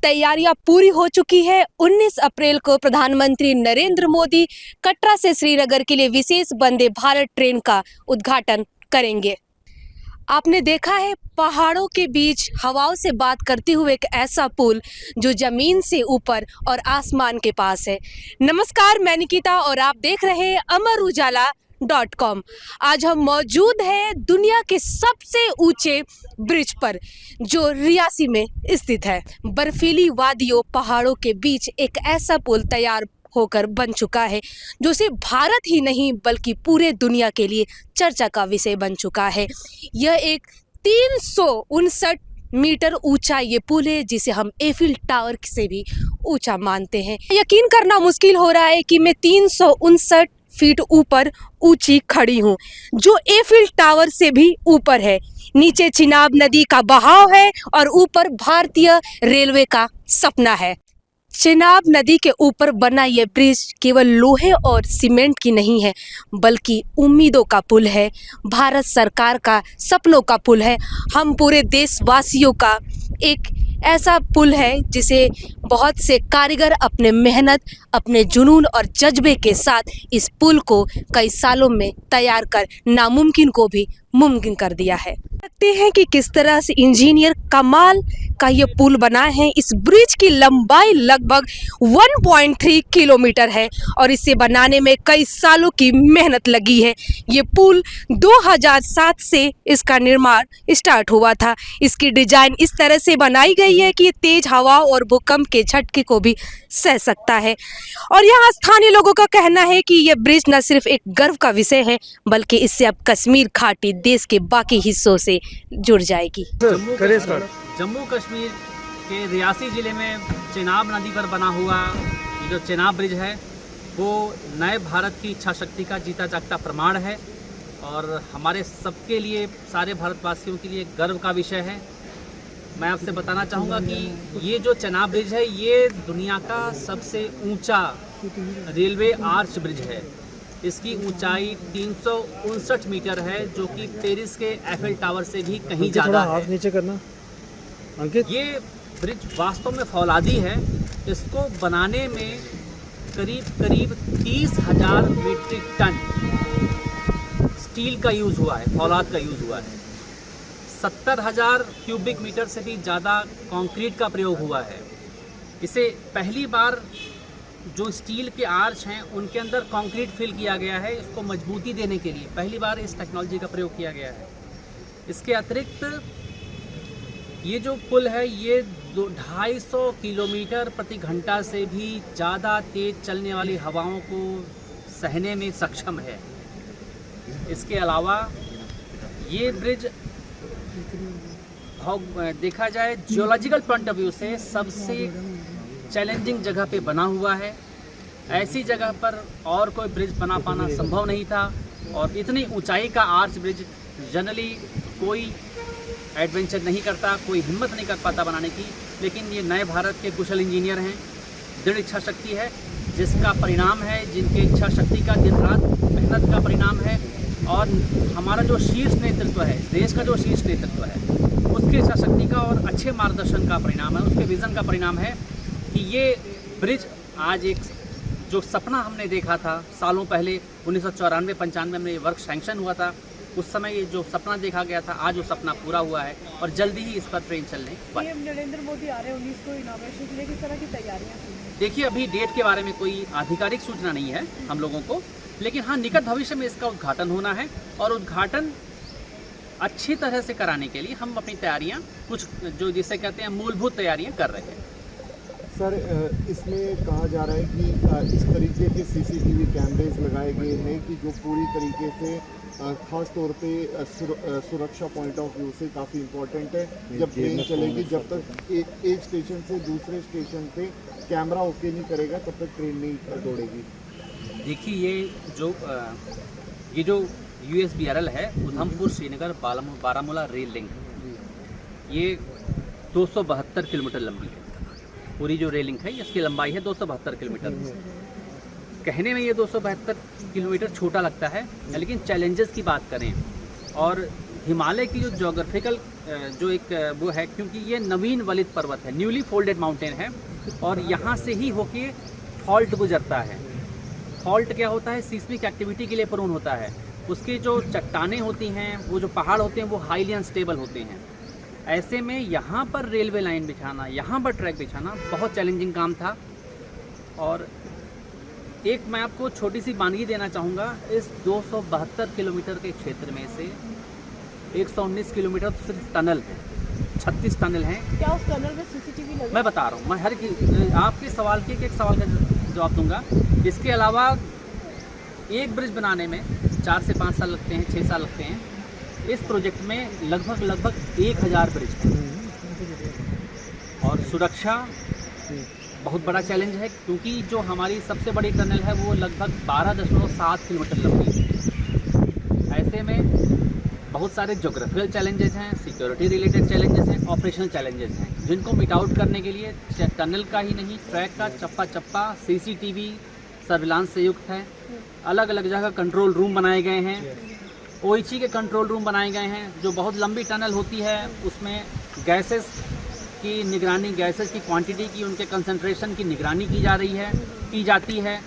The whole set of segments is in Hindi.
तैयारियां पूरी हो चुकी है। 19 अप्रैल को प्रधानमंत्री नरेंद्र मोदी कटरा से श्रीनगर के लिए विशेष वंदे भारत ट्रेन का उद्घाटन करेंगे। आपने देखा है पहाड़ों के बीच हवाओं से बात करते हुए एक ऐसा पुल जो जमीन से ऊपर और आसमान के पास है। नमस्कार, मैं निकिता और आप देख रहे हैं अमरउजाला.com। आज हम मौजूद हैं दुनिया के सबसे ऊंचे ब्रिज पर जो रियासी में स्थित है। बर्फीली वादियों पहाड़ों के बीच एक ऐसा पुल तैयार होकर बन चुका है जो सिर्फ भारत ही नहीं बल्कि पूरे दुनिया के लिए चर्चा का विषय बन चुका है। यह एक 359 मीटर ऊंचा ये पुल है जिसे हम एफिल टावर से भी ऊंचा मानते हैं। यकीन करना मुश्किल हो रहा है कि मैं 359 फीट ऊपर ऊंची खड़ी हूँ जो एफिल टावर से भी ऊपर है। नीचे चिनाब नदी का बहाव है और ऊपर भारतीय रेलवे का सपना है। चिनाब नदी के ऊपर बना यह ब्रिज केवल लोहे और सीमेंट की नहीं है बल्कि उम्मीदों का पुल है। भारत सरकार का सपनों का पुल है। हम पूरे देशवासियों का एक ऐसा पुल है जिसे बहुत से कारीगर अपने मेहनत, अपने जुनून और जज्बे के साथ इस पुल को कई सालों में तैयार कर नामुमकिन को भी मुमकिन कर दिया है। देखते हैं कि किस तरह से इंजीनियर कमाल का ये पुल बनाए हैं। इस ब्रिज की लंबाई लगभग 1.3 किलोमीटर है और इसे बनाने में कई सालों की मेहनत लगी है। ये पुल 2007 से इसका निर्माण स्टार्ट हुआ था। इसकी डिजाइन इस तरह से बनाई गई है कि तेज हवा और भूकंप के झटके को भी सह सकता है। और यहाँ स्थानीय लोगों का कहना है कि यह ब्रिज न सिर्फ एक गर्व का विषय है बल्कि इससे अब कश्मीर घाटी देश के बाकी हिस्सों से जुड़ जाएगी। जम्मू कश्मीर के रियासी ज़िले में चिनाब नदी पर बना हुआ ये जो चिनाब ब्रिज है वो नए भारत की इच्छा शक्ति का जीता जागता प्रमाण है और हमारे सबके लिए, सारे भारतवासियों के लिए गर्व का विषय है। मैं आपसे बताना चाहूँगा कि ये जो चिनाब ब्रिज है ये दुनिया का सबसे ऊंचा रेलवे आर्च ब्रिज है। इसकी ऊंचाई 359 मीटर है जो कि पेरिस के एफिल टावर से भी कहीं ज़्यादा है। नीचे करना अंकित। ये ब्रिज वास्तव में फौलादी है। इसको बनाने में करीब 30,000 मीट्रिक टन स्टील का यूज़ हुआ है, फौलाद का यूज़ हुआ है। 70,000 क्यूबिक मीटर से भी ज़्यादा कंक्रीट का प्रयोग हुआ है। इसे पहली बार जो स्टील के आर्च हैं उनके अंदर कंक्रीट फिल किया गया है। इसको मजबूती देने के लिए पहली बार इस टेक्नोलॉजी का प्रयोग किया गया है। इसके अतिरिक्त ये जो पुल है ये 250 किलोमीटर प्रति घंटा से भी ज़्यादा तेज़ चलने वाली हवाओं को सहने में सक्षम है। इसके अलावा ये ब्रिज देखा जाए जियोलॉजिकल पॉइंट ऑफ व्यू से सबसे चैलेंजिंग जगह पे बना हुआ है। ऐसी जगह पर और कोई ब्रिज बना पाना संभव नहीं था और इतनी ऊंचाई का आर्च ब्रिज जनरली कोई एडवेंचर नहीं करता, कोई हिम्मत नहीं कर पाता बनाने की। लेकिन ये नए भारत के कुशल इंजीनियर हैं, दृढ़ इच्छा शक्ति है जिसका परिणाम है, जिनके इच्छा शक्ति का दिन रात मेहनत का परिणाम है। और हमारा जो शीर्ष नेतृत्व है, देश का जो शीर्ष नेतृत्व है उसकी इच्छा शक्ति का और अच्छे मार्गदर्शन का परिणाम है, उसके विज़न का परिणाम है कि ये ब्रिज आज एक जो सपना हमने देखा था सालों पहले 1994-95 में ये वर्क सैंक्शन हुआ था, उस समय ये जो सपना देखा गया था आज वो सपना पूरा हुआ है और जल्दी ही इस पर ट्रेन चलने वाली। नरेंद्र मोदी आ रहे हैं 19 को इनॉग्रेशन के लिए, किस तरह की तैयारियां? देखिए अभी डेट के बारे में कोई आधिकारिक सूचना नहीं है हम लोगों को, लेकिन हाँ निकट भविष्य में इसका उद्घाटन होना है और उद्घाटन अच्छी तरह से कराने के लिए हम अपनी तैयारियाँ कुछ जो जिसे कहते हैं मूलभूत तैयारियाँ कर रहे हैं। सर इसमें कहा जा रहा है कि इस तरीके के सीसीटीवी कैमरेज लगाए गए हैं कि जो पूरी तरीके से खास तौर पे सुरक्षा पॉइंट ऑफ व्यू से काफ़ी इम्पोर्टेंट है। जब ट्रेन चलेगी, जब तक एक स्टेशन से दूसरे स्टेशन पे कैमरा ओके नहीं करेगा तब तक ट्रेन नहीं दौड़ेगी। देखिए ये जो USBRL है उधमपुर श्रीनगर बारामूला रेल लिंक, ये 272 किलोमीटर लंबी है। पूरी जो रेल लिंक है इसकी लंबाई है 272 किलोमीटर। कहने में ये 272 किलोमीटर छोटा लगता है, लेकिन चैलेंजेस की बात करें और हिमालय की जो जोग्राफिकल जो एक वो है, क्योंकि ये नवीन वलित पर्वत है, न्यूली फोल्डेड माउंटेन है, और यहाँ से ही होके फॉल्ट गुजरता है। फॉल्ट क्या होता है? सीस्मिक एक्टिविटी के लिए प्रोन होता है। उसकी जो चट्टानें होती हैं, वो जो पहाड़ होते हैं, वो हाईली अनस्टेबल होते हैं। ऐसे में यहाँ पर रेलवे लाइन बिछाना, यहाँ पर ट्रैक बिछाना बहुत चैलेंजिंग काम था। और एक मैं आपको छोटी सी बानगी देना चाहूँगा, इस 272 किलोमीटर के क्षेत्र में से 119 किलोमीटर तो सिर्फ टनल है, 36 टनल हैं। क्या उस टनल में सीसीटीवी लगे? मैं बता रहा हूँ, मैं आपके सवाल के एक सवाल का जवाब दूंगा। इसके अलावा एक ब्रिज बनाने में 4 से 5 साल लगते हैं, 6 साल लगते हैं। इस प्रोजेक्ट में लगभग 1000 ब्रिज हैं। और सुरक्षा बहुत बड़ा चैलेंज है, क्योंकि जो हमारी सबसे बड़ी टनल है वो लगभग 12.7 किलोमीटर लंबी है। ऐसे में बहुत सारे जोग्राफिकल चैलेंजेस हैं, सिक्योरिटी रिलेटेड चैलेंजेस हैं, ऑपरेशनल चैलेंजेस हैं, जिनको मिट आउट करने के लिए टनल का ही नहीं, ट्रैक का चप्पा चप्पा सीसीटीवी सर्विलांस से युक्त है। अलग अलग जगह कंट्रोल रूम बनाए गए हैं, ओइची के कंट्रोल रूम बनाए गए हैं। जो बहुत लंबी टनल होती है उसमें गैसेस की निगरानी, गैसेस की क्वांटिटी की, उनके कंसंट्रेशन की निगरानी की जाती है,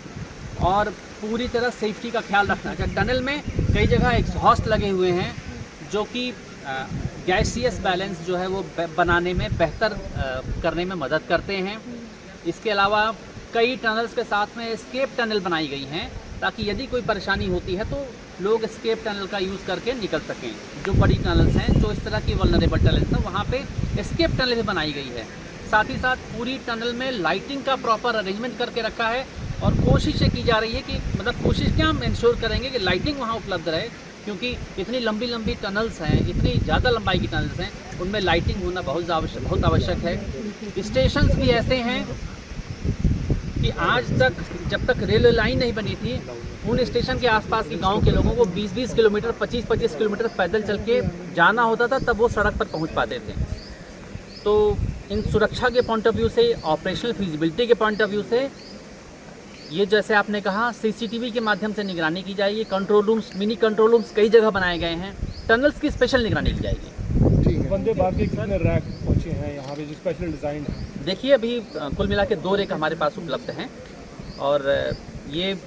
और पूरी तरह सेफ्टी का ख्याल रखना चाहिए। टनल में कई जगह एग्जॉस्ट लगे हुए हैं, जो कि गैसियस बैलेंस जो है वो बनाने में बेहतर करने में मदद करते हैं। इसके अलावा कई टनल्स के साथ में एस्केप टनल बनाई गई हैं, ताकि यदि कोई परेशानी होती है तो लोग एस्केप टनल का यूज़ करके निकल सकें। जो बड़ी टनल्स हैं, जो इस तरह की वल्नरेबल टनल्स हैं, वहाँ पे एस्केप टनल भी बनाई गई है। साथ ही साथ पूरी टनल में लाइटिंग का प्रॉपर अरेंजमेंट करके रखा है, और कोशिशें की जा रही है कि मतलब कोशिश क्या, हम इंश्योर करेंगे कि लाइटिंग वहाँ उपलब्ध रहे, क्योंकि इतनी लंबी लंबी टनल्स हैं, इतनी ज़्यादा लंबाई की टनल्स हैं, उनमें लाइटिंग होना बहुत आवश्यक है। स्टेशंस भी ऐसे हैं कि आज तक, जब तक रेलवे लाइन नहीं बनी थी, उन स्टेशन के आसपास के गांव के लोगों को 20-20 किलोमीटर, 25-25 किलोमीटर पैदल चल के जाना होता था, तब वो सड़क पर पहुंच पाते थे। तो इन सुरक्षा के पॉइंट ऑफ व्यू से, ऑपरेशनल फिजिबिलिटी के पॉइंट ऑफ व्यू से, ये जैसे आपने कहा, सीसीटीवी के माध्यम से निगरानी की जाएगी। Control rooms, mini control rooms कई जगह बनाए गए हैं। टनल्स की स्पेशल निगरानी की जाएगी। वंदे भारत के कितने रैक पहुंचे हैं यहाँ पे जो स्पेशल डिज़ाइन है? देखिए, अभी कुल मिला के 2 रैक हमारे पास उपलब्ध हैं, और ये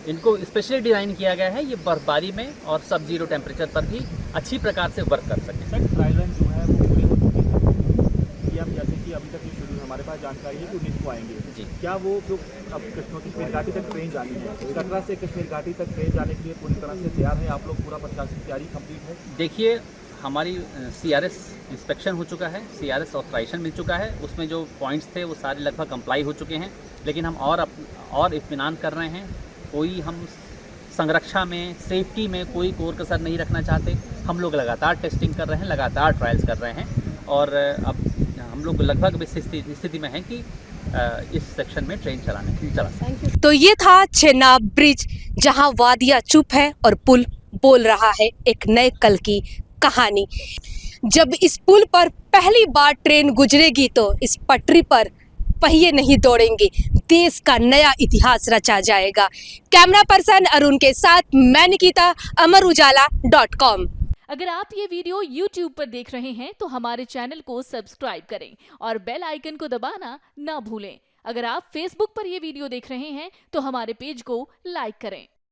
इनको स्पेशली डिज़ाइन किया गया है, ये बर्फबारी में और सब जीरो टेम्परेचर पर भी अच्छी प्रकार से वर्क कर सकें। सर, ट्रायल रन जो है वो पूरी हो चुकी है, कि हम जैसे कि अभी तक ये शेड्यूल हमारे पास जानकारी है कि 19 को आएंगे जी। क्या वो जो अब कश्मीर घाटी तक ट्रेन जानी है, कटरा से कश्मीर घाटी तक ट्रेन जाने के लिए पूरी तरह से तैयार है आप लोग? पूरा प्रशासन तैयारी कंप्लीट है? देखिए, हमारी CRS इंस्पेक्शन हो चुका है, CRS ऑथराइजेशन मिल चुका है, उसमें जो पॉइंट्स थे वो सारे लगभग कंप्लाई हो चुके हैं। लेकिन हम और इत्मीनान कर रहे हैं, कोई हम संरक्षा में, सेफ्टी में कोई कोर कसर नहीं रखना चाहते। हम लोग लगातार टेस्टिंग कर रहे हैं, लगातार ट्रायल्स कर रहे हैं, और अब हम लोग लगभग इस स्थिति में हैं कि इस सेक्शन में ट्रेन चला सकते। तो ये था चेनाब ब्रिज, जहां वादियां चुप है और पुल बोल रहा है एक नए कल की कहानी। जब इस पुल पर पहली बार ट्रेन गुजरेगी तो इस पटरी पर पहिए नहीं दौड़ेंगे, देश का नया इतिहास रचा जाएगा। कैमरा पर्सन अरुण के साथ मैं निकिता, अमरउजाला.com। अगर आप ये वीडियो YouTube पर देख रहे हैं तो हमारे चैनल को सब्सक्राइब करें और बेल आइकन को दबाना ना भूलें। अगर आप Facebook पर ये वीडियो देख रहे हैं तो हमारे पेज को लाइक करें।